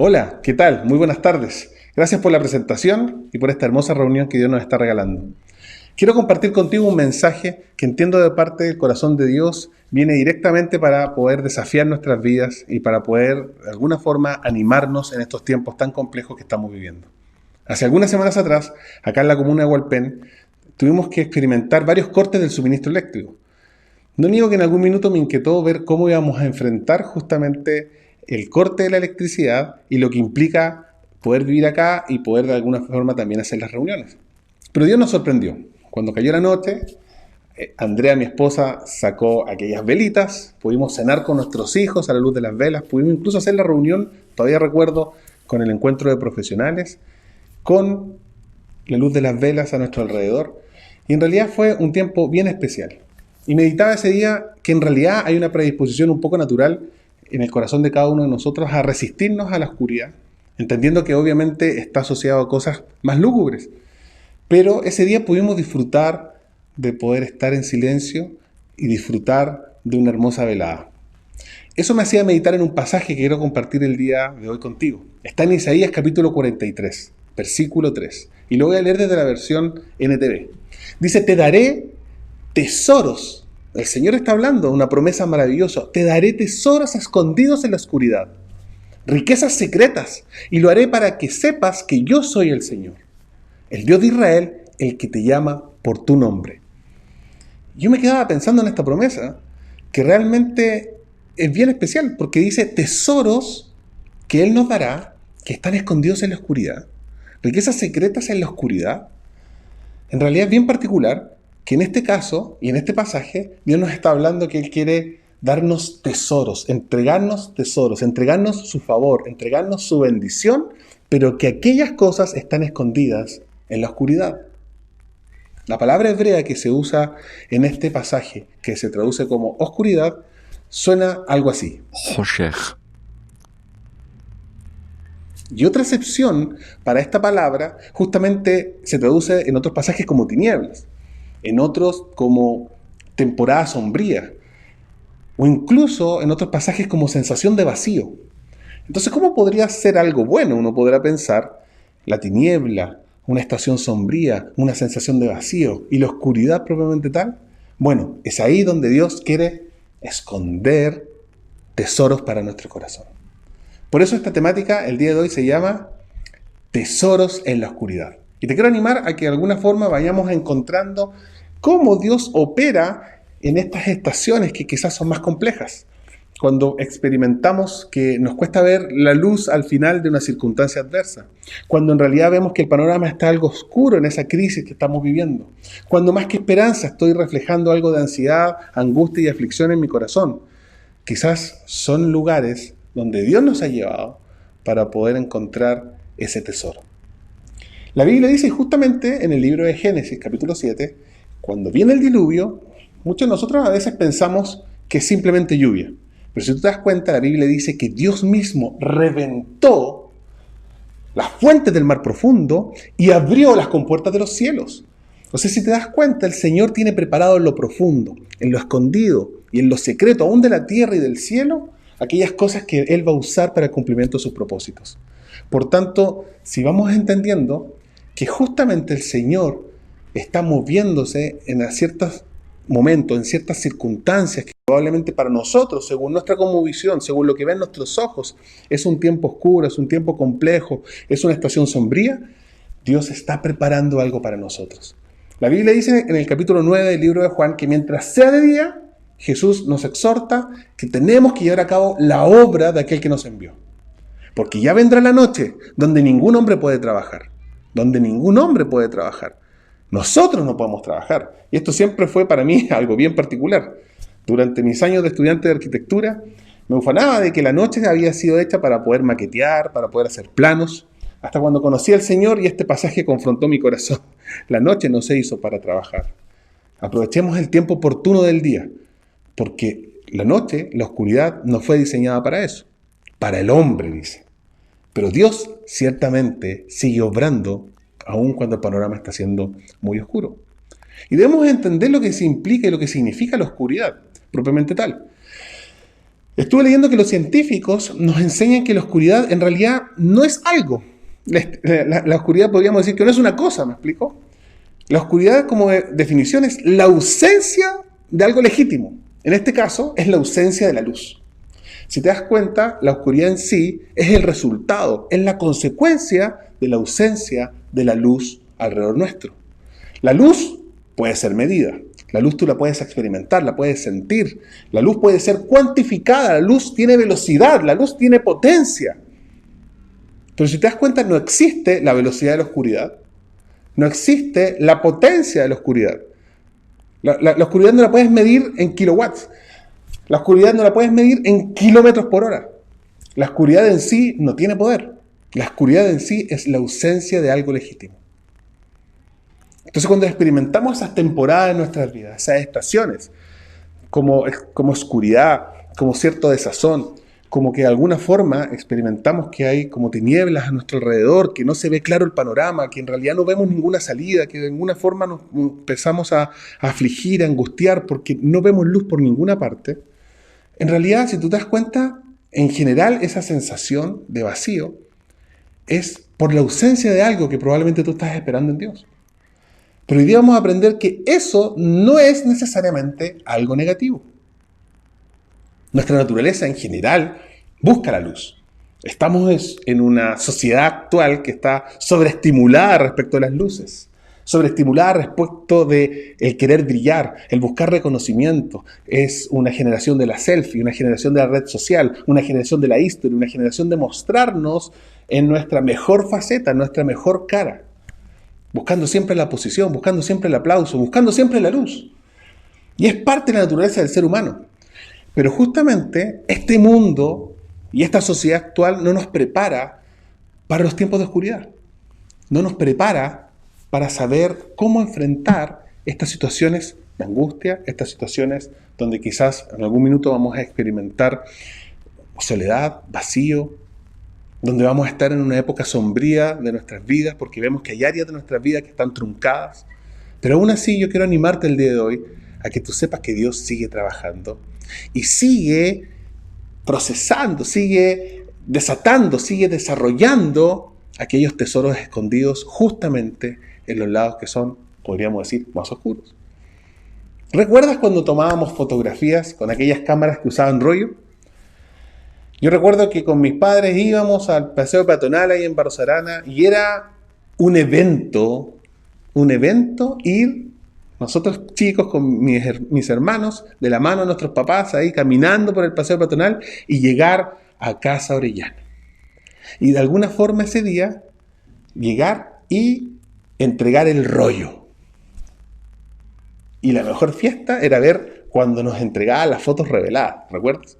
Hola, ¿qué tal? Muy buenas tardes. Gracias por la presentación y por esta hermosa reunión que Dios nos está regalando. Quiero compartir contigo un mensaje que entiendo de parte del corazón de Dios viene directamente para poder desafiar nuestras vidas y para poder, de alguna forma, animarnos en estos tiempos tan complejos que estamos viviendo. Hace algunas semanas atrás, acá en la comuna de Hualpén, tuvimos que experimentar varios cortes del suministro eléctrico. No niego que en algún minuto me inquietó ver cómo íbamos a enfrentar justamente el corte de la electricidad y lo que implica poder vivir acá y poder de alguna forma también hacer las reuniones. Pero Dios nos sorprendió. Cuando cayó la noche, Andrea, mi esposa, sacó aquellas velitas, pudimos cenar con nuestros hijos a la luz de las velas, pudimos incluso hacer la reunión, todavía recuerdo, con el encuentro de profesionales, con la luz de las velas a nuestro alrededor. Y en realidad fue un tiempo bien especial. Y meditaba ese día que en realidad hay una predisposición un poco natural en el corazón de cada uno de nosotros a resistirnos a la oscuridad, entendiendo que obviamente está asociado a cosas más lúgubres. Pero ese día pudimos disfrutar de poder estar en silencio y disfrutar de una hermosa velada. Eso me hacía meditar en un pasaje que quiero compartir el día de hoy contigo. Está en Isaías capítulo 43, versículo 3. Y lo voy a leer desde la versión NTV. Dice, te daré tesoros. El Señor está hablando de una promesa maravillosa. Te daré tesoros escondidos en la oscuridad, riquezas secretas, y lo haré para que sepas que yo soy el Señor, el Dios de Israel, el que te llama por tu nombre. Yo me quedaba pensando en esta promesa, que realmente es bien especial, porque dice tesoros que Él nos dará, que están escondidos en la oscuridad, riquezas secretas en la oscuridad. En realidad es bien particular, que en este caso y en este pasaje Dios nos está hablando que Él quiere darnos tesoros, entregarnos su favor, entregarnos su bendición, pero que aquellas cosas están escondidas en la oscuridad. La palabra hebrea que se usa en este pasaje, que se traduce como oscuridad, suena algo así. חושך. Y otra excepción para esta palabra justamente se traduce en otros pasajes como tinieblas, en otros como temporada sombría, o incluso en otros pasajes como sensación de vacío. Entonces, ¿cómo podría ser algo bueno? Uno podrá pensar la tiniebla, una estación sombría, una sensación de vacío y la oscuridad propiamente tal. Bueno, es ahí donde Dios quiere esconder tesoros para nuestro corazón. Por eso esta temática el día de hoy se llama Tesoros en la oscuridad. Y te quiero animar a que de alguna forma vayamos encontrando cómo Dios opera en estas estaciones que quizás son más complejas. Cuando experimentamos que nos cuesta ver la luz al final de una circunstancia adversa. Cuando en realidad vemos que el panorama está algo oscuro en esa crisis que estamos viviendo. Cuando más que esperanza estoy reflejando algo de ansiedad, angustia y aflicción en mi corazón. Quizás son lugares donde Dios nos ha llevado para poder encontrar ese tesoro. La Biblia dice justamente en el libro de Génesis, capítulo 7, cuando viene el diluvio, muchos de nosotros a veces pensamos que es simplemente lluvia. Pero si tú te das cuenta, la Biblia dice que Dios mismo reventó las fuentes del mar profundo y abrió las compuertas de los cielos. Entonces, si te das cuenta, el Señor tiene preparado en lo profundo, en lo escondido y en lo secreto, aún de la tierra y del cielo, aquellas cosas que Él va a usar para el cumplimiento de sus propósitos. Por tanto, si vamos entendiendo que justamente el Señor está moviéndose en ciertos momentos, en ciertas circunstancias que probablemente para nosotros, según nuestra cosmovisión, según lo que ven nuestros ojos, es un tiempo oscuro, es un tiempo complejo, es una estación sombría, Dios está preparando algo para nosotros. La Biblia dice en el capítulo 9 del libro de Juan que mientras sea de día, Jesús nos exhorta que tenemos que llevar a cabo la obra de aquel que nos envió. Porque ya vendrá la noche donde ningún hombre puede trabajar. Donde ningún hombre puede trabajar. Nosotros no podemos trabajar. Y esto siempre fue para mí algo bien particular. Durante mis años de estudiante de arquitectura, me ufanaba de que la noche había sido hecha para poder maquetear, para poder hacer planos. Hasta cuando conocí al Señor y este pasaje confrontó mi corazón. La noche no se hizo para trabajar. Aprovechemos el tiempo oportuno del día. Porque la noche, la oscuridad, no fue diseñada para eso. Para el hombre, dice. Pero Dios ciertamente sigue obrando aun cuando el panorama está siendo muy oscuro. Y debemos entender lo que se implica y lo que significa la oscuridad, propiamente tal. Estuve leyendo que los científicos nos enseñan que la oscuridad en realidad no es algo. La oscuridad podríamos decir que no es una cosa, ¿me explico? La oscuridad, como definición, es la ausencia de algo legítimo. En este caso, es la ausencia de la luz. Si te das cuenta, la oscuridad en sí es el resultado, es la consecuencia de la ausencia de la luz alrededor nuestro. La luz puede ser medida. La luz tú la puedes experimentar, la puedes sentir. La luz puede ser cuantificada, la luz tiene velocidad, la luz tiene potencia. Pero si te das cuenta, no existe la velocidad de la oscuridad. No existe la potencia de la oscuridad. La oscuridad no la puedes medir en kilowatts. La oscuridad no la puedes medir en kilómetros por hora. La oscuridad en sí no tiene poder. La oscuridad en sí es la ausencia de algo legítimo. Entonces, cuando experimentamos esas temporadas en nuestras vidas, esas estaciones, como oscuridad, como cierto desazón, como que de alguna forma experimentamos que hay como tinieblas a nuestro alrededor, que no se ve claro el panorama, que en realidad no vemos ninguna salida, que de alguna forma nos empezamos a afligir, a angustiar, porque no vemos luz por ninguna parte. En realidad, si tú te das cuenta, en general esa sensación de vacío es por la ausencia de algo que probablemente tú estás esperando en Dios. Pero hoy día vamos a aprender que eso no es necesariamente algo negativo. Nuestra naturaleza en general busca la luz. Estamos en una sociedad actual que está sobreestimulada respecto a las luces, sobreestimulada respecto de el querer brillar, el buscar reconocimiento. Es una generación de la selfie, una generación de la red social, una generación de la history, una generación de mostrarnos en nuestra mejor faceta, en nuestra mejor cara. Buscando siempre la posición, buscando siempre el aplauso, buscando siempre la luz. Y es parte de la naturaleza del ser humano. Pero justamente este mundo y esta sociedad actual no nos prepara para los tiempos de oscuridad. No nos prepara para saber cómo enfrentar estas situaciones de angustia, estas situaciones donde quizás en algún minuto vamos a experimentar soledad, vacío, donde vamos a estar en una época sombría de nuestras vidas porque vemos que hay áreas de nuestras vidas que están truncadas. Pero aún así yo quiero animarte el día de hoy a que tú sepas que Dios sigue trabajando y sigue procesando, sigue desatando, sigue desarrollando aquellos tesoros escondidos justamente en los lados que son, podríamos decir, más oscuros. ¿Recuerdas cuando tomábamos fotografías con aquellas cámaras que usaban rollo? Yo recuerdo que con mis padres íbamos al paseo peatonal ahí en Barros Arana y era un evento ir nosotros chicos con mis hermanos de la mano de nuestros papás ahí caminando por el paseo peatonal y llegar a Casa Orellana. Y de alguna forma ese día llegar y entregar el rollo. Y la mejor fiesta era ver cuando nos entregaban las fotos reveladas, ¿recuerdas?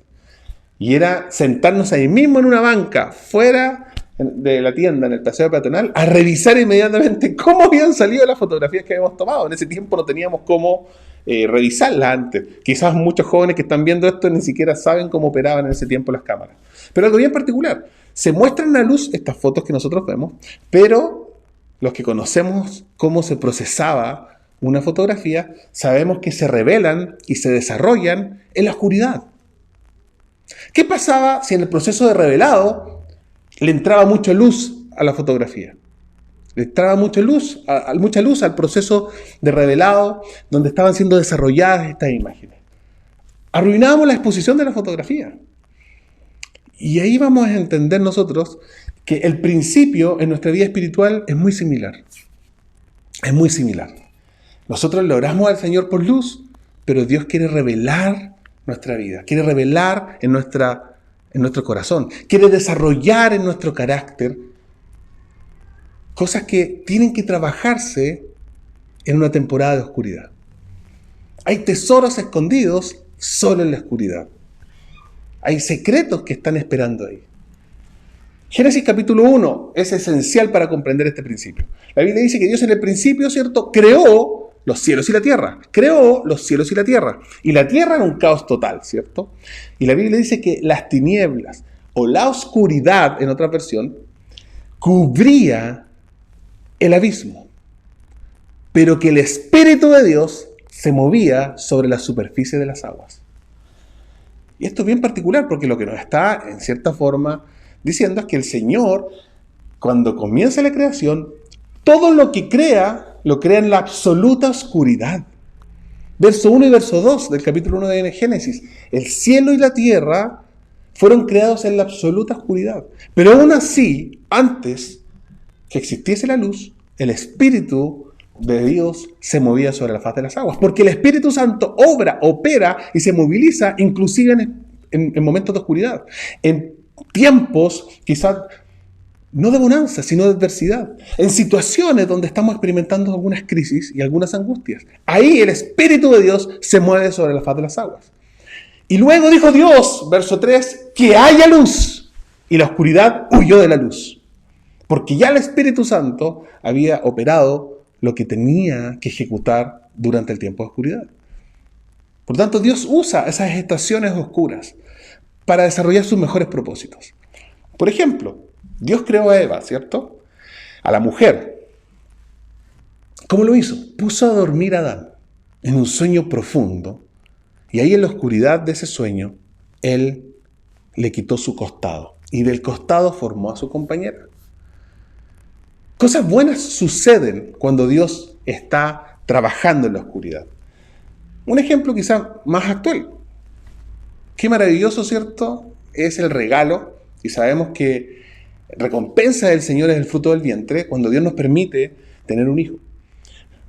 Y era sentarnos ahí mismo en una banca, fuera de la tienda, en el paseo peatonal, a revisar inmediatamente cómo habían salido las fotografías que habíamos tomado. En ese tiempo no teníamos cómo revisarlas antes. Quizás muchos jóvenes que están viendo esto ni siquiera saben cómo operaban en ese tiempo las cámaras. Pero algo bien particular, se muestran a luz estas fotos que nosotros vemos, pero los que conocemos cómo se procesaba una fotografía, sabemos que se revelan y se desarrollan en la oscuridad. ¿Qué pasaba si en el proceso de revelado le entraba mucha luz a la fotografía? Le entraba mucha luz al proceso de revelado donde estaban siendo desarrolladas estas imágenes. Arruinábamos la exposición de la fotografía. Y ahí vamos a entender nosotros que el principio en nuestra vida espiritual es muy similar. Es muy similar. Nosotros le oramos al Señor por luz, pero Dios quiere revelar nuestra vida, quiere revelar en nuestro corazón, quiere desarrollar en nuestro carácter cosas que tienen que trabajarse en una temporada de oscuridad. Hay tesoros escondidos solo en la oscuridad. Hay secretos que están esperando ahí. Génesis capítulo 1 es esencial para comprender este principio. La Biblia dice que Dios en el principio, ¿cierto?, creó los cielos y la tierra. Creó los cielos y la tierra. Y la tierra era un caos total, ¿cierto? Y la Biblia dice que las tinieblas o la oscuridad, en otra versión, cubría el abismo. Pero que el Espíritu de Dios se movía sobre la superficie de las aguas. Y esto es bien particular porque lo que nos está, en cierta forma, diciendo es que el Señor, cuando comienza la creación, todo lo que crea, lo crea en la absoluta oscuridad. Verso 1 y verso 2 del capítulo 1 de Génesis. El cielo y la tierra fueron creados en la absoluta oscuridad. Pero aún así, antes que existiese la luz, el Espíritu de Dios se movía sobre la faz de las aguas. Porque el Espíritu Santo obra, opera y se moviliza inclusive en momentos de oscuridad. En tiempos quizás no de bonanza, sino de adversidad. En situaciones donde estamos experimentando algunas crisis y algunas angustias. Ahí el Espíritu de Dios se mueve sobre la faz de las aguas. Y luego dijo Dios, verso 3, que haya luz. Y la oscuridad huyó de la luz. Porque ya el Espíritu Santo había operado lo que tenía que ejecutar durante el tiempo de oscuridad. Por tanto, Dios usa esas estaciones oscuras para desarrollar sus mejores propósitos. Por ejemplo, Dios creó a Eva, ¿cierto? A la mujer. ¿Cómo lo hizo? Puso a dormir a Adán en un sueño profundo. Y ahí en la oscuridad de ese sueño, Él le quitó su costado. Y del costado formó a su compañera. Cosas buenas suceden cuando Dios está trabajando en la oscuridad. Un ejemplo quizá más actual. Qué maravilloso, ¿cierto? Es el regalo. Y sabemos que recompensa del Señor es el fruto del vientre cuando Dios nos permite tener un hijo.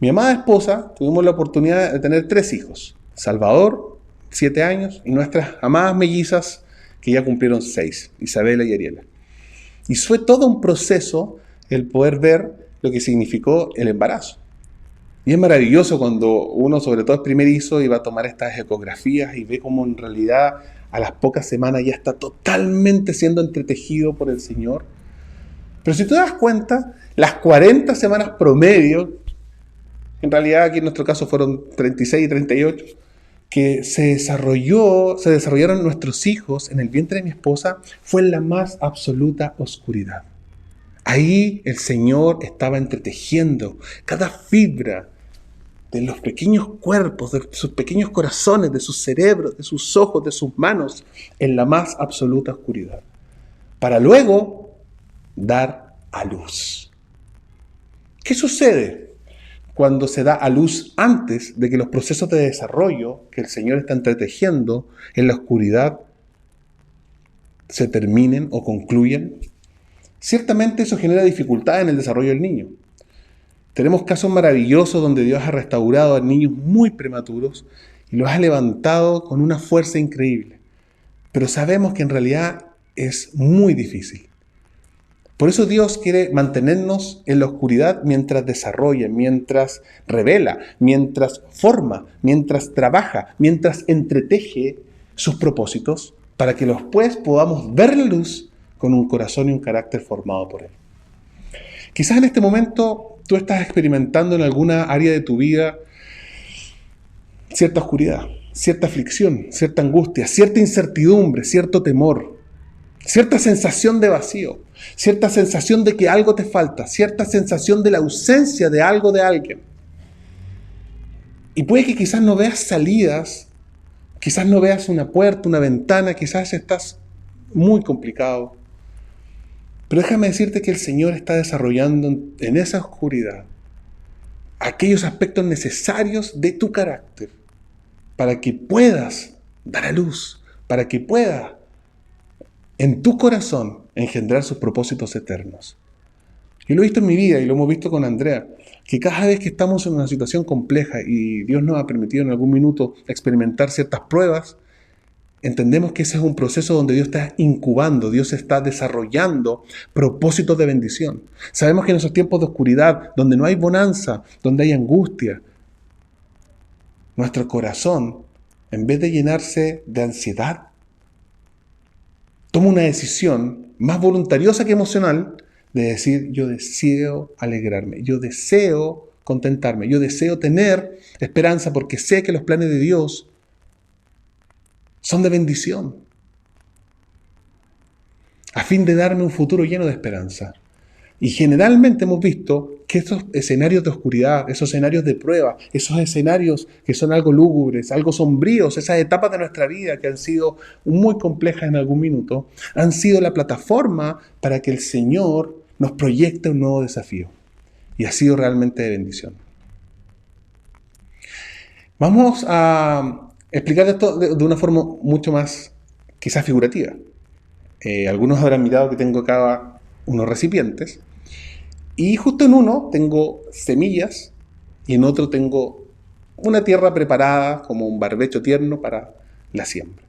Mi amada esposa, tuvimos la oportunidad de tener 3 hijos. Salvador, 7 años, y nuestras amadas mellizas, que ya cumplieron 6, Isabela y Ariela. Y fue todo un proceso el poder ver lo que significó el embarazo. Y es maravilloso cuando uno, sobre todo es primerizo, y va a tomar estas ecografías y ve cómo en realidad a las pocas semanas ya está totalmente siendo entretejido por el Señor. Pero si tú te das cuenta, las 40 semanas promedio, en realidad aquí en nuestro caso fueron 36 y 38, que se desarrollaron nuestros hijos en el vientre de mi esposa, fue en la más absoluta oscuridad. Ahí el Señor estaba entretejiendo cada fibra de los pequeños cuerpos, de sus pequeños corazones, de sus cerebros, de sus ojos, de sus manos, en la más absoluta oscuridad, para luego dar a luz. ¿Qué sucede cuando se da a luz antes de que los procesos de desarrollo que el Señor está entretejiendo en la oscuridad se terminen o concluyan? Ciertamente eso genera dificultades en el desarrollo del niño. Tenemos casos maravillosos donde Dios ha restaurado a niños muy prematuros y los ha levantado con una fuerza increíble. Pero sabemos que en realidad es muy difícil. Por eso Dios quiere mantenernos en la oscuridad mientras desarrolla, mientras revela, mientras forma, mientras trabaja, mientras entreteje sus propósitos para que después podamos ver la luz con un corazón y un carácter formado por Él. Quizás en este momento tú estás experimentando en alguna área de tu vida cierta oscuridad, cierta aflicción, cierta angustia, cierta incertidumbre, cierto temor, cierta sensación de vacío, cierta sensación de que algo te falta, cierta sensación de la ausencia de algo de alguien. Y puede que quizás no veas salidas, quizás no veas una puerta, una ventana, quizás estás muy complicado. Pero déjame decirte que el Señor está desarrollando en esa oscuridad aquellos aspectos necesarios de tu carácter para que puedas dar a luz, para que puedas en tu corazón engendrar sus propósitos eternos. Yo lo he visto en mi vida y lo hemos visto con Andrea, que cada vez que estamos en una situación compleja y Dios nos ha permitido en algún minuto experimentar ciertas pruebas, entendemos que ese es un proceso donde Dios está incubando, Dios está desarrollando propósitos de bendición. Sabemos que en esos tiempos de oscuridad, donde no hay bonanza, donde hay angustia, nuestro corazón, en vez de llenarse de ansiedad, toma una decisión más voluntariosa que emocional de decir: yo deseo alegrarme, yo deseo contentarme, yo deseo tener esperanza porque sé que los planes de Dios son de bendición, a fin de darme un futuro lleno de esperanza. Y generalmente hemos visto que estos escenarios de oscuridad, esos escenarios de prueba, esos escenarios que son algo lúgubres, algo sombríos, esas etapas de nuestra vida que han sido muy complejas en algún minuto, han sido la plataforma para que el Señor nos proyecte un nuevo desafío. Y ha sido realmente de bendición. Vamos a explicar esto de una forma mucho más, quizás figurativa. Algunos habrán mirado que tengo acá unos recipientes. Y justo en uno tengo semillas y en otro tengo una tierra preparada como un barbecho tierno para la siembra.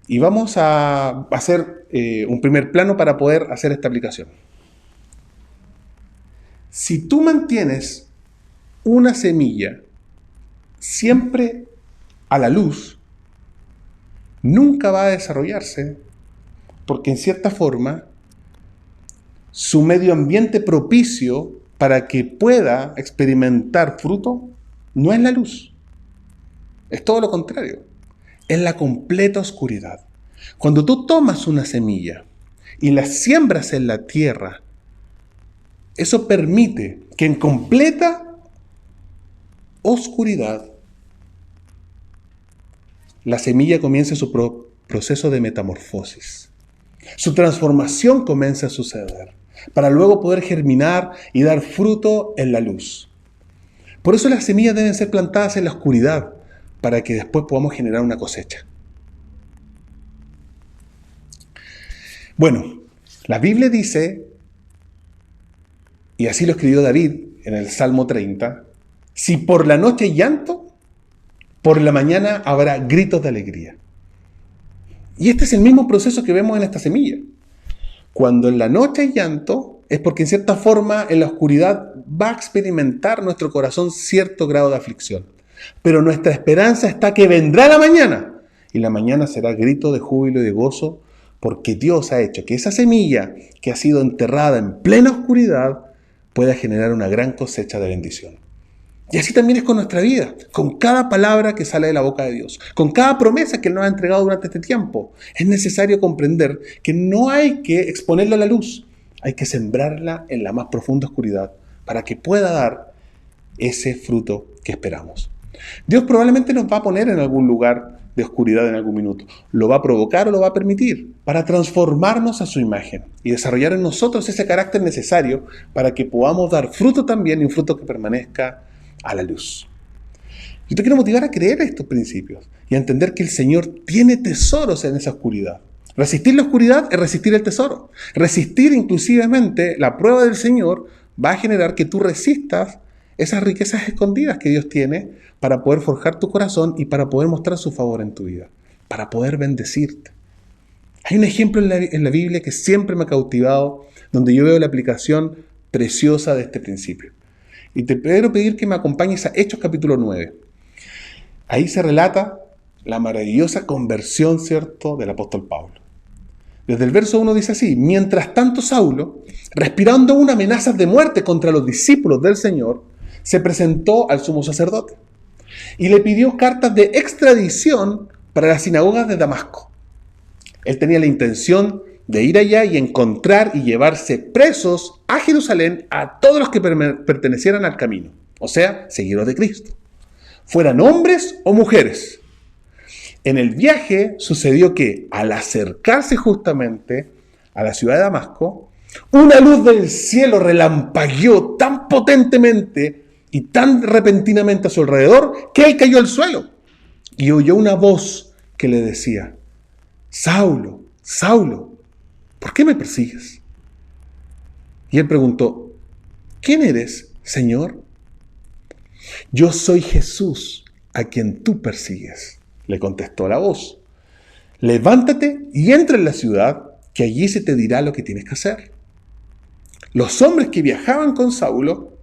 Y vamos a hacer un primer plano para poder hacer esta aplicación. Si tú mantienes una semilla siempre a la luz, nunca va a desarrollarse porque en cierta forma su medio ambiente propicio para que pueda experimentar fruto no es la luz. Es todo lo contrario. Es la completa oscuridad. Cuando tú tomas una semilla y la siembras en la tierra, eso permite que en completa oscuridad la semilla comience su proceso de metamorfosis. Su transformación comienza a suceder para luego poder germinar y dar fruto en la luz. Por eso las semillas deben ser plantadas en la oscuridad para que después podamos generar una cosecha. Bueno, la Biblia dice, y así lo escribió David en el Salmo 30, si por la noche hay llanto, por la mañana habrá gritos de alegría. Y este es el mismo proceso que vemos en esta semilla. Cuando en la noche hay llanto, es porque en cierta forma en la oscuridad va a experimentar nuestro corazón cierto grado de aflicción. Pero nuestra esperanza está que vendrá la mañana. Y la mañana será grito de júbilo y de gozo, porque Dios ha hecho que esa semilla que ha sido enterrada en plena oscuridad pueda generar una gran cosecha de bendición. Y así también es con nuestra vida, con cada palabra que sale de la boca de Dios, con cada promesa que Él nos ha entregado durante este tiempo. Es necesario comprender que no hay que exponerla a la luz, hay que sembrarla en la más profunda oscuridad para que pueda dar ese fruto que esperamos. Dios probablemente nos va a poner en algún lugar de oscuridad en algún minuto. Lo va a provocar o lo va a permitir para transformarnos a su imagen y desarrollar en nosotros ese carácter necesario para que podamos dar fruto también y un fruto que permanezca a la luz. Yo te quiero motivar a creer estos principios y a entender que el Señor tiene tesoros en esa oscuridad. Resistir la oscuridad es resistir el tesoro. Resistir inclusivemente la prueba del Señor va a generar que tú resistas esas riquezas escondidas que Dios tiene para poder forjar tu corazón y para poder mostrar su favor en tu vida, para poder bendecirte. Hay un ejemplo en la Biblia que siempre me ha cautivado, donde yo veo la aplicación preciosa de este principio. Y te quiero pedir que me acompañes a Hechos capítulo 9. Ahí se relata la maravillosa conversión, ¿cierto?, del apóstol Pablo. Desde el verso 1 dice así: mientras tanto Saulo, respirando aún amenazas de muerte contra los discípulos del Señor, se presentó al sumo sacerdote y le pidió cartas de extradición para las sinagogas de Damasco. Él tenía la intención de ir allá y encontrar y llevarse presos a Jerusalén a todos los que pertenecieran al camino, o sea, seguidores de Cristo, fueran hombres o mujeres. En el viaje sucedió que, al acercarse justamente a la ciudad de Damasco, una luz del cielo relampagueó tan potentemente y tan repentinamente a su alrededor que él cayó al suelo y oyó una voz que le decía: Saulo, Saulo, ¿por qué me persigues? Y él preguntó: ¿quién eres, Señor? Yo soy Jesús, a quien tú persigues, le contestó la voz. Levántate y entra en la ciudad, que allí se te dirá lo que tienes que hacer. Los hombres que viajaban con Saulo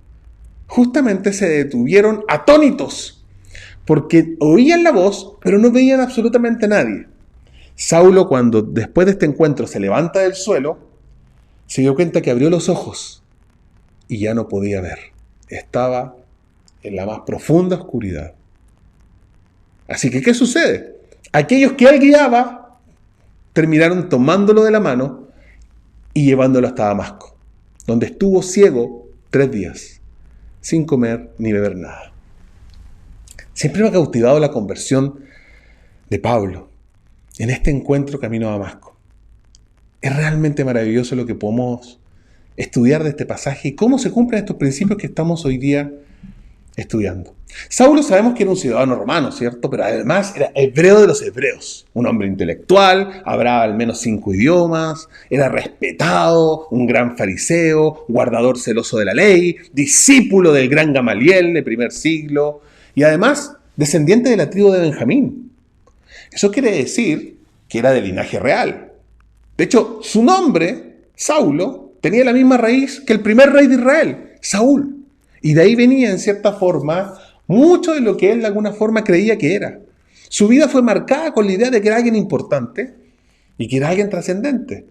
justamente se detuvieron atónitos, porque oían la voz, pero no veían absolutamente a nadie. Saulo, cuando después de este encuentro se levanta del suelo, se dio cuenta que abrió los ojos y ya no podía ver. Estaba en la más profunda oscuridad. Así que, ¿qué sucede? Aquellos que él guiaba terminaron tomándolo de la mano y llevándolo hasta Damasco. donde estuvo ciego 3 días, sin comer ni beber nada. Siempre me ha cautivado la conversión de Pablo en este encuentro camino a Damasco. Es realmente maravilloso lo que podemos estudiar de este pasaje y cómo se cumplen estos principios que estamos hoy día estudiando. Saulo sabemos que era un ciudadano romano, ¿cierto? Pero además era hebreo de los hebreos. Un hombre intelectual, hablaba al menos 5 idiomas, era respetado, un gran fariseo, guardador celoso de la ley, discípulo del gran Gamaliel del primer siglo y además descendiente de la tribu de Benjamín. Eso quiere decir que era de linaje real. De hecho, su nombre, Saulo, tenía la misma raíz que el primer rey de Israel, Saúl. Y de ahí venía, en cierta forma, mucho de lo que él de alguna forma creía que era. Su vida fue marcada con la idea de que era alguien importante y que era alguien trascendente.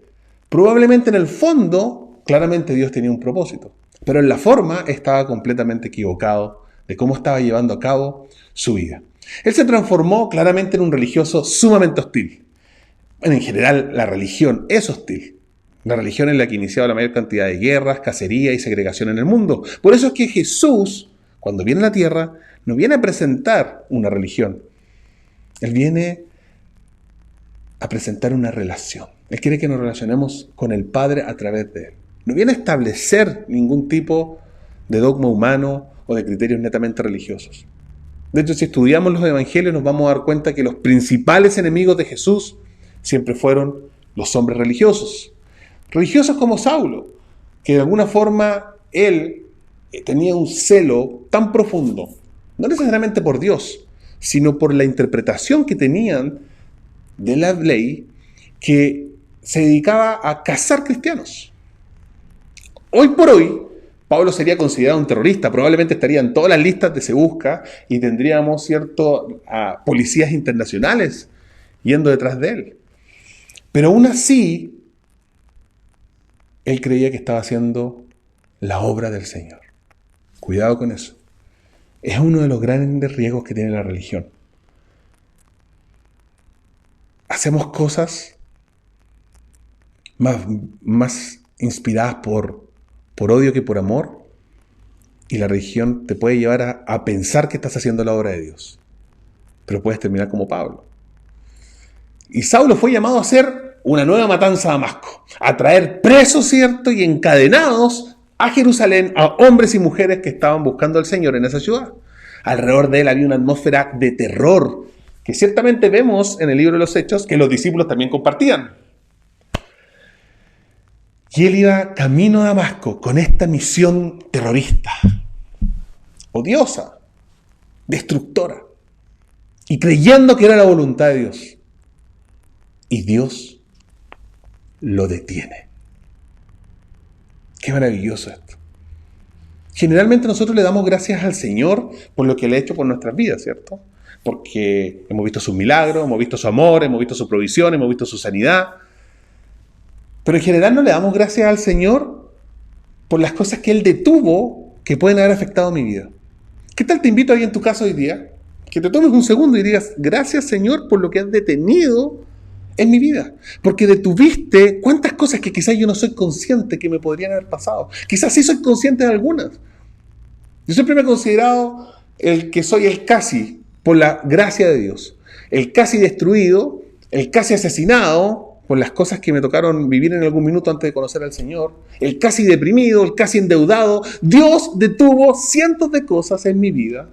Probablemente en el fondo, claramente Dios tenía un propósito, pero en la forma estaba completamente equivocado de cómo estaba llevando a cabo su vida. Él se transformó claramente en un religioso sumamente hostil. Bueno, en general, la religión es hostil. La religión es la que iniciaba la mayor cantidad de guerras, cacería y segregación en el mundo. Por eso es que Jesús, cuando viene a la tierra, no viene a presentar una religión. Él viene a presentar una relación. Él quiere que nos relacionemos con el Padre a través de Él. No viene a establecer ningún tipo de dogma humano o de criterios netamente religiosos. De hecho, si estudiamos los evangelios nos vamos a dar cuenta que los principales enemigos de Jesús siempre fueron los hombres religiosos. Religiosos como Saulo, que de alguna forma él tenía un celo tan profundo, no necesariamente por Dios, sino por la interpretación que tenían de la ley, que se dedicaba a cazar cristianos. Hoy por hoy, Pablo sería considerado un terrorista, probablemente estaría en todas las listas de Se Busca y tendríamos, a policías internacionales yendo detrás de él. Pero aún así, él creía que estaba haciendo la obra del Señor. Cuidado con eso. Es uno de los grandes riesgos que tiene la religión. Hacemos cosas más inspiradas por odio que por amor, y la religión te puede llevar a pensar que estás haciendo la obra de Dios. Pero puedes terminar como Pablo. Y Saulo fue llamado a hacer una nueva matanza a Damasco, a traer presos, ¿cierto? Y encadenados a Jerusalén a hombres y mujeres que estaban buscando al Señor en esa ciudad. Alrededor de él había una atmósfera de terror, que ciertamente vemos en el libro de los Hechos que los discípulos también compartían. Y él iba camino a Damasco con esta misión terrorista, odiosa, destructora, y creyendo que era la voluntad de Dios. Y Dios lo detiene. Qué maravilloso esto. Generalmente nosotros le damos gracias al Señor por lo que Él ha hecho por nuestras vidas, ¿cierto? Porque hemos visto sus milagros, hemos visto su amor, hemos visto su provisión, hemos visto su sanidad. Pero en general no le damos gracias al Señor por las cosas que Él detuvo que pueden haber afectado mi vida. ¿Qué tal te invito ahí en tu casa hoy día? Que te tomes un segundo y digas, gracias Señor por lo que has detenido en mi vida. Porque detuviste cuántas cosas que quizás yo no soy consciente que me podrían haber pasado. Quizás sí soy consciente de algunas. Yo siempre me he considerado el que soy el casi, por la gracia de Dios. El casi destruido, el casi asesinado, por las cosas que me tocaron vivir en algún minuto antes de conocer al Señor, el casi deprimido, el casi endeudado. Dios detuvo cientos de cosas en mi vida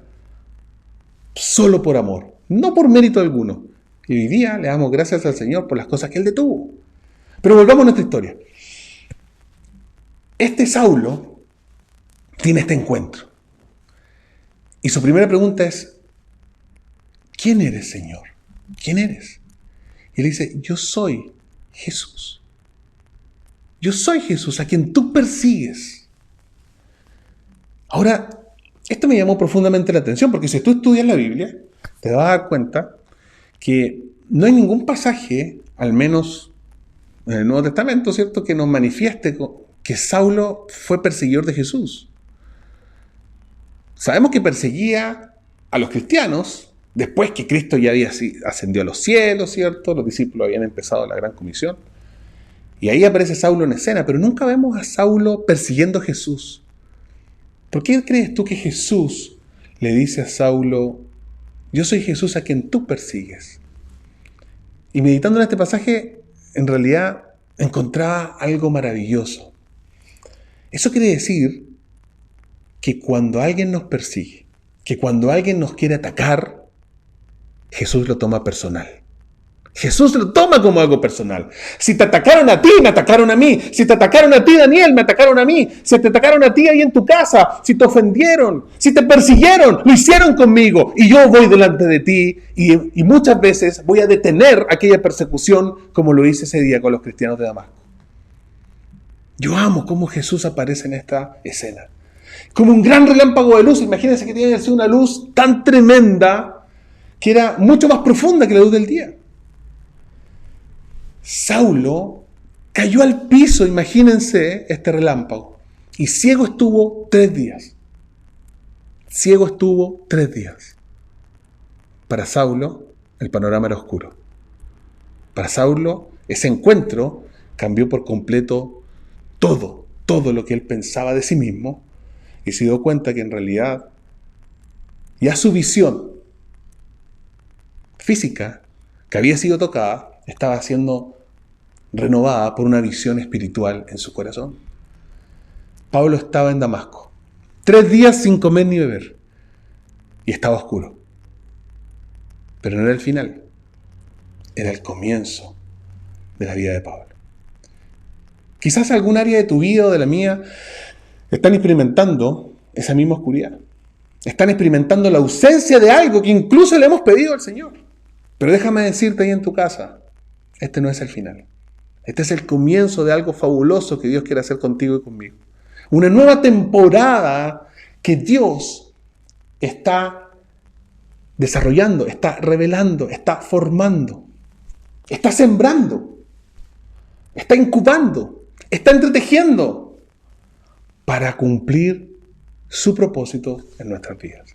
solo por amor, no por mérito alguno. Y hoy día le damos gracias al Señor por las cosas que Él detuvo. Pero volvamos a nuestra historia. Este Saulo tiene este encuentro. Y su primera pregunta es, ¿quién eres, Señor? ¿Quién eres? Y él dice, yo soy Jesús. Yo soy Jesús, a quien tú persigues. Ahora, esto me llamó profundamente la atención, porque si tú estudias la Biblia, te vas a dar cuenta que no hay ningún pasaje, al menos en el Nuevo Testamento, ¿cierto?, que nos manifieste que Saulo fue perseguidor de Jesús. Sabemos que perseguía a los cristianos después que Cristo ya había ascendido a los cielos, ¿cierto? Los discípulos habían empezado la gran comisión. Y ahí aparece Saulo en escena, pero nunca vemos a Saulo persiguiendo a Jesús. ¿Por qué crees tú que Jesús le dice a Saulo, yo soy Jesús a quien tú persigues? Y meditando en este pasaje, en realidad encontraba algo maravilloso. Eso quiere decir que cuando alguien nos persigue, que cuando alguien nos quiere atacar, Jesús lo toma personal. Jesús lo toma como algo personal. Si te atacaron a ti, me atacaron a mí. Si te atacaron a ti, Daniel, me atacaron a mí. Si te atacaron a ti ahí en tu casa, si te ofendieron, si te persiguieron, lo hicieron conmigo. Y yo voy delante de ti y muchas veces voy a detener aquella persecución como lo hice ese día con los cristianos de Damasco. Yo amo cómo Jesús aparece en esta escena. Como un gran relámpago de luz. Imagínense que tiene que ser una luz tan tremenda que era mucho más profunda que la luz del día. Saulo cayó al piso, imagínense este relámpago, y ciego estuvo 3 días. Ciego estuvo 3 días. Para Saulo, el panorama era oscuro. Para Saulo, ese encuentro cambió por completo todo lo que él pensaba de sí mismo, y se dio cuenta que en realidad ya su visión física, que había sido tocada, estaba siendo renovada por una visión espiritual en su corazón. Pablo estaba en Damasco, 3 días sin comer ni beber, y estaba oscuro. Pero no era el final, era el comienzo de la vida de Pablo. Quizás algún área de tu vida o de la mía están experimentando esa misma oscuridad. Están experimentando la ausencia de algo que incluso le hemos pedido al Señor. Pero déjame decirte ahí en tu casa, este no es el final. Este es el comienzo de algo fabuloso que Dios quiere hacer contigo y conmigo. Una nueva temporada que Dios está desarrollando, está revelando, está formando, está sembrando, está incubando, está entretejiendo para cumplir su propósito en nuestras vidas.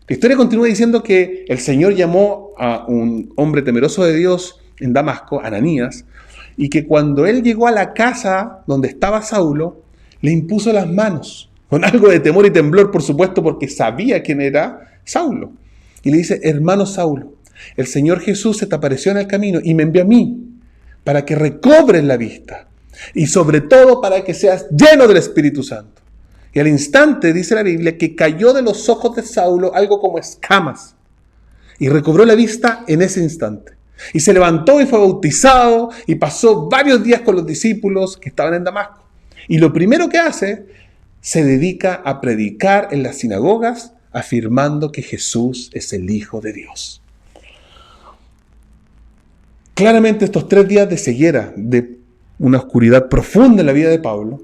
La historia continúa diciendo que el Señor llamó a un hombre temeroso de Dios en Damasco, Ananías, y que cuando él llegó a la casa donde estaba Saulo, le impuso las manos, con algo de temor y temblor, por supuesto, porque sabía quién era Saulo. Y le dice, hermano Saulo, el Señor Jesús se te apareció en el camino y me envió a mí para que recobres la vista y sobre todo para que seas lleno del Espíritu Santo. Y al instante, dice la Biblia, que cayó de los ojos de Saulo algo como escamas y recobró la vista en ese instante. Y se levantó y fue bautizado y pasó varios días con los discípulos que estaban en Damasco. Y lo primero que hace, se dedica a predicar en las sinagogas afirmando que Jesús es el Hijo de Dios. Claramente estos 3 días de ceguera, de una oscuridad profunda en la vida de Pablo,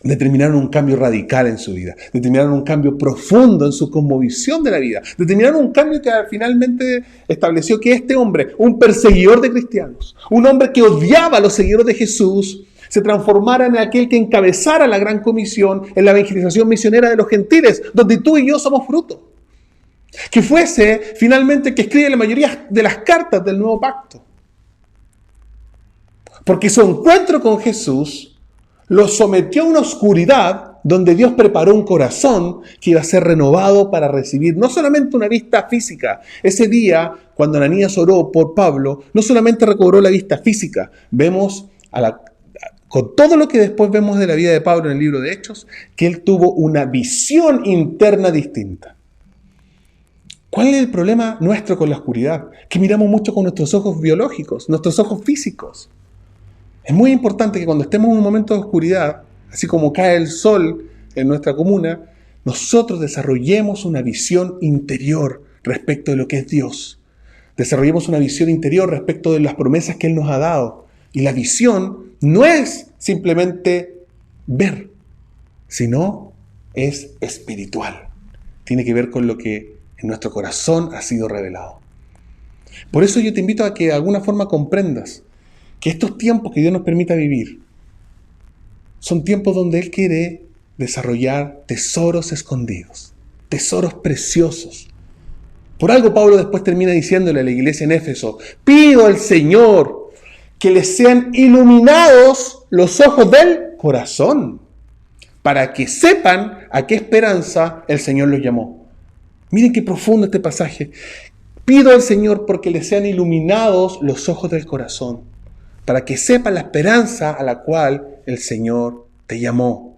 determinaron un cambio radical en su vida, determinaron un cambio profundo en su cosmovisión de la vida, determinaron un cambio que finalmente estableció que este hombre, un perseguidor de cristianos, un hombre que odiaba a los seguidores de Jesús, se transformara en aquel que encabezara la gran comisión en la evangelización misionera de los gentiles, donde tú y yo somos fruto. Que fuese finalmente el que escribe la mayoría de las cartas del Nuevo Pacto. Porque su encuentro con Jesús lo sometió a una oscuridad donde Dios preparó un corazón que iba a ser renovado para recibir no solamente una vista física. Ese día, cuando Ananías oró por Pablo, no solamente recobró la vista física, vemos con todo lo que después vemos de la vida de Pablo en el libro de Hechos, que él tuvo una visión interna distinta. ¿Cuál es el problema nuestro con la oscuridad? Que miramos mucho con nuestros ojos biológicos, nuestros ojos físicos. Es muy importante que cuando estemos en un momento de oscuridad, así como cae el sol en nuestra comuna, nosotros desarrollemos una visión interior respecto de lo que es Dios. Desarrollemos una visión interior respecto de las promesas que Él nos ha dado. Y la visión no es simplemente ver, sino es espiritual. Tiene que ver con lo que en nuestro corazón ha sido revelado. Por eso yo te invito a que de alguna forma comprendas que estos tiempos que Dios nos permita vivir son tiempos donde Él quiere desarrollar tesoros escondidos, tesoros preciosos. Por algo Pablo después termina diciéndole a la iglesia en Éfeso, pido al Señor que les sean iluminados los ojos del corazón, para que sepan a qué esperanza el Señor los llamó. Miren qué profundo este pasaje. Pido al Señor porque les sean iluminados los ojos del corazón, para que sepan la esperanza a la cual el Señor te llamó.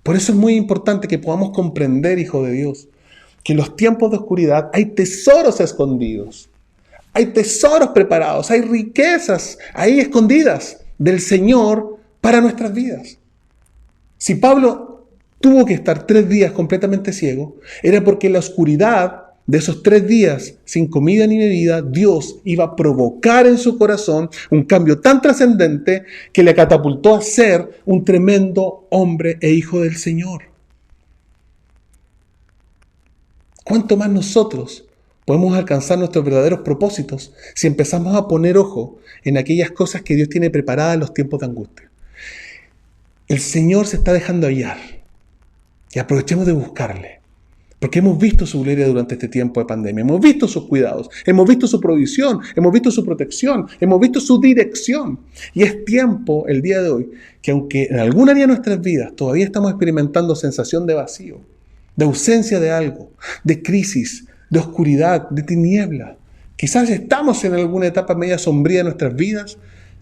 Por eso es muy importante que podamos comprender, hijo de Dios, que en los tiempos de oscuridad hay tesoros escondidos, hay tesoros preparados, hay riquezas ahí escondidas del Señor para nuestras vidas. Si Pablo tuvo que estar 3 días completamente ciego, era porque en la oscuridad de esos 3 días, sin comida ni bebida, Dios iba a provocar en su corazón un cambio tan trascendente que le catapultó a ser un tremendo hombre e hijo del Señor. ¿Cuánto más nosotros podemos alcanzar nuestros verdaderos propósitos si empezamos a poner ojo en aquellas cosas que Dios tiene preparadas en los tiempos de angustia? El Señor se está dejando hallar y aprovechemos de buscarle. Porque hemos visto su gloria durante este tiempo de pandemia, hemos visto sus cuidados, hemos visto su provisión, hemos visto su protección, hemos visto su dirección. Y es tiempo, el día de hoy, que aunque en algún área de nuestras vidas todavía estamos experimentando sensación de vacío, de ausencia de algo, de crisis, de oscuridad, de tiniebla, quizás estamos en alguna etapa media sombría de nuestras vidas,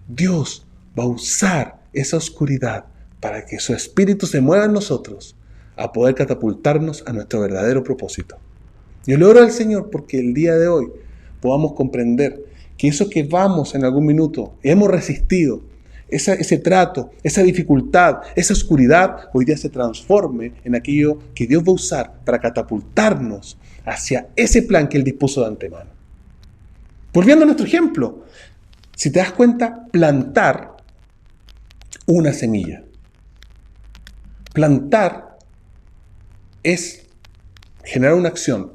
Dios va a usar esa oscuridad para que su Espíritu se mueva en nosotros a poder catapultarnos a nuestro verdadero propósito. Yo le oro al Señor porque el día de hoy podamos comprender que eso que vamos en algún minuto, hemos resistido, ese trato, esa dificultad, esa oscuridad, hoy día se transforme en aquello que Dios va a usar para catapultarnos hacia ese plan que Él dispuso de antemano. Volviendo a nuestro ejemplo, si te das cuenta, plantar una semilla. Plantar es generar una acción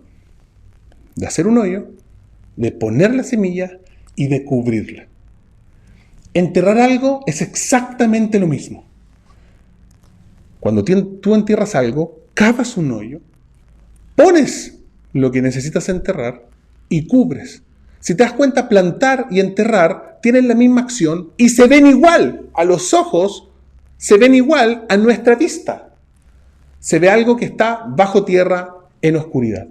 de hacer un hoyo, de poner la semilla y de cubrirla. Enterrar algo es exactamente lo mismo. Cuando tú entierras algo, cavas un hoyo, pones lo que necesitas enterrar y cubres. Si te das cuenta, plantar y enterrar tienen la misma acción y se ven igual a los ojos, se ven igual a nuestra vista. Se ve algo que está bajo tierra en oscuridad.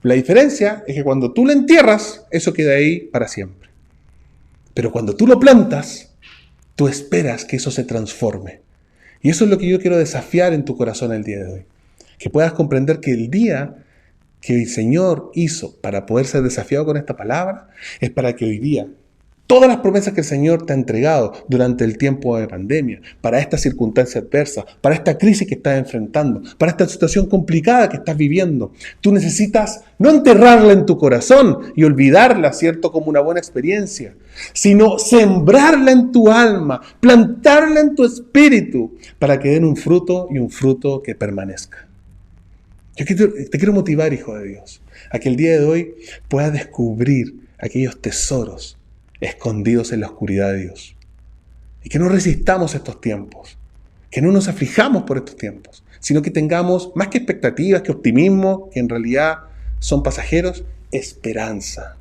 La diferencia es que cuando tú lo entierras, eso queda ahí para siempre. Pero cuando tú lo plantas, tú esperas que eso se transforme. Y eso es lo que yo quiero desafiar en tu corazón el día de hoy. Que puedas comprender que el día que el Señor hizo para poder ser desafiado con esta palabra, es para que hoy día todas las promesas que el Señor te ha entregado durante el tiempo de pandemia, para esta circunstancia adversa, para esta crisis que estás enfrentando, para esta situación complicada que estás viviendo, tú necesitas no enterrarla en tu corazón y olvidarla, ¿cierto?, como una buena experiencia, sino sembrarla en tu alma, plantarla en tu espíritu, para que den un fruto y un fruto que permanezca. Yo te quiero motivar, hijo de Dios, a que el día de hoy puedas descubrir aquellos tesoros escondidos en la oscuridad de Dios. Y que no resistamos estos tiempos, que no nos aflijamos por estos tiempos, sino que tengamos más que expectativas, que optimismo, que en realidad son pasajeros, esperanza.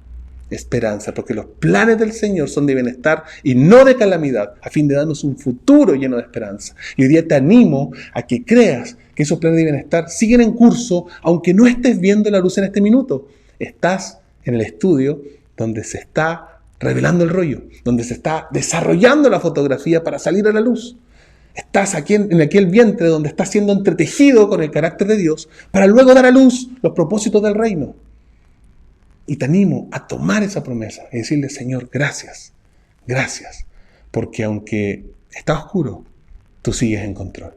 Esperanza, porque los planes del Señor son de bienestar y no de calamidad, a fin de darnos un futuro lleno de esperanza. Y hoy día te animo a que creas que esos planes de bienestar siguen en curso, aunque no estés viendo la luz en este minuto. Estás en el estudio donde se está revelando el rollo, donde se está desarrollando la fotografía para salir a la luz. Estás aquí en aquel vientre donde está siendo entretejido con el carácter de Dios para luego dar a luz los propósitos del reino. Y te animo a tomar esa promesa y decirle, Señor, gracias, gracias, porque aunque está oscuro, tú sigues en control.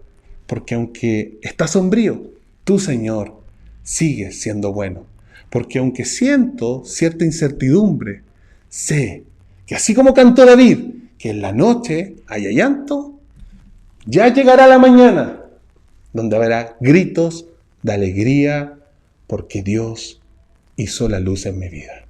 Porque aunque está sombrío, tú, Señor, sigues siendo bueno. Porque aunque siento cierta incertidumbre, sé que así como cantó David, que en la noche haya llanto, ya llegará la mañana, donde habrá gritos de alegría, porque Dios hizo la luz en mi vida.